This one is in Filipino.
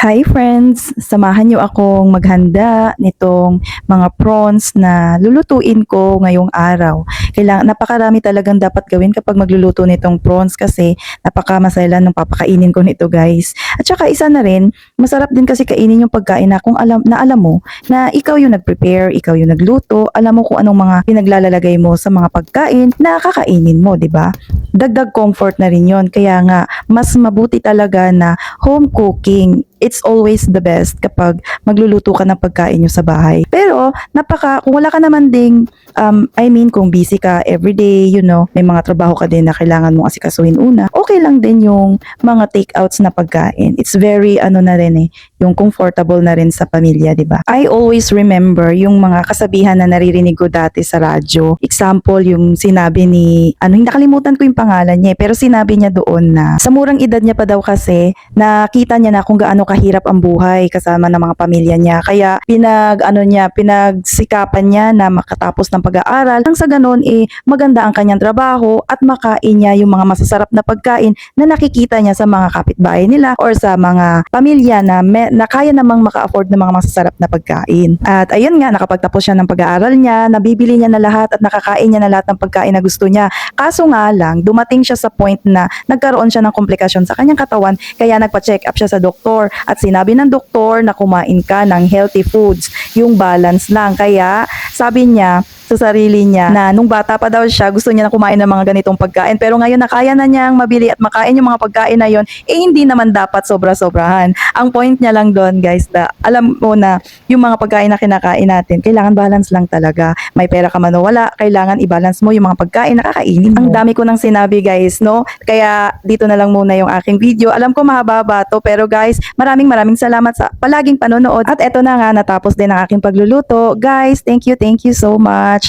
Hi friends! Samahan niyo akong maghanda nitong mga prawns na lulutuin ko ngayong araw. Napakarami talagang dapat gawin kapag magluluto nitong prawns kasi napakamasaya ng papakainin ko nito guys. At saka isa na rin, masarap din kasi kainin yung pagkain na kung alam mo na ikaw yung nag-prepare, ikaw yung nagluto, alam mo kung anong mga pinaglalagay mo sa mga pagkain na kakainin mo, di ba? Dagdag comfort na rin yon. Kaya nga, mas mabuti talaga na home cooking. It's always the best kapag magluluto ka ng pagkain nyo sa bahay. Pero, kung wala ka naman ding, kung busy ka everyday, may mga trabaho ka din na kailangan mong asikasuhin una, okay lang din yung mga takeouts na pagkain. It's very, na rin yung comfortable na rin sa pamilya, di ba? I always remember yung mga kasabihan na naririnig ko dati sa radyo. Example, yung sinabi ni, hindi nakalimutan ko yung pangalan niya, pero sinabi niya doon na sa murang edad niya pa daw kasi, nakita niya na kung gaano kahirap ang buhay kasama ng mga pamilya niya. Kaya pinagsikapan niya na makatapos ng pag-aaral. Nang sa ganun maganda ang kanyang trabaho at makain niya yung mga masasarap na pagkain na nakikita niya sa mga kapitbahay nila or sa mga pamilya na kaya namang maka-afford ng mga masasarap na pagkain. At ayun nga, nakapagtapos siya ng pag-aaral niya, nabibili niya na lahat at nakakain niya na lahat ng pagkain na gusto niya. Kaso nga lang, dumating siya sa point na nagkaroon siya ng komplikasyon sa kanyang katawan, kaya nagpa-check up siya sa doktor at sinabi ng doktor na kumain ka ng healthy foods, yung balance lang. Kaya sabi niya sa sarili niya na nung bata pa daw siya, gusto niya na kumain ng mga ganitong pagkain. Pero ngayon na kaya na niyang mabili at makain yung mga pagkain na yon, hindi naman dapat sobra-sobrahan. Ang point niya lang doon guys, na alam mo na yung mga pagkain na kinakain natin, kailangan balance lang talaga. May pera ka man o wala, kailangan i-balance mo yung mga pagkain na kakainin mo. Ang dami ko nang sinabi guys, no? Kaya dito na lang muna yung aking video. Alam ko mahaba to, pero guys, maraming salamat sa palaging panonood. At eto na nga, natapos din ang aking pagluluto. Guys, thank you so much.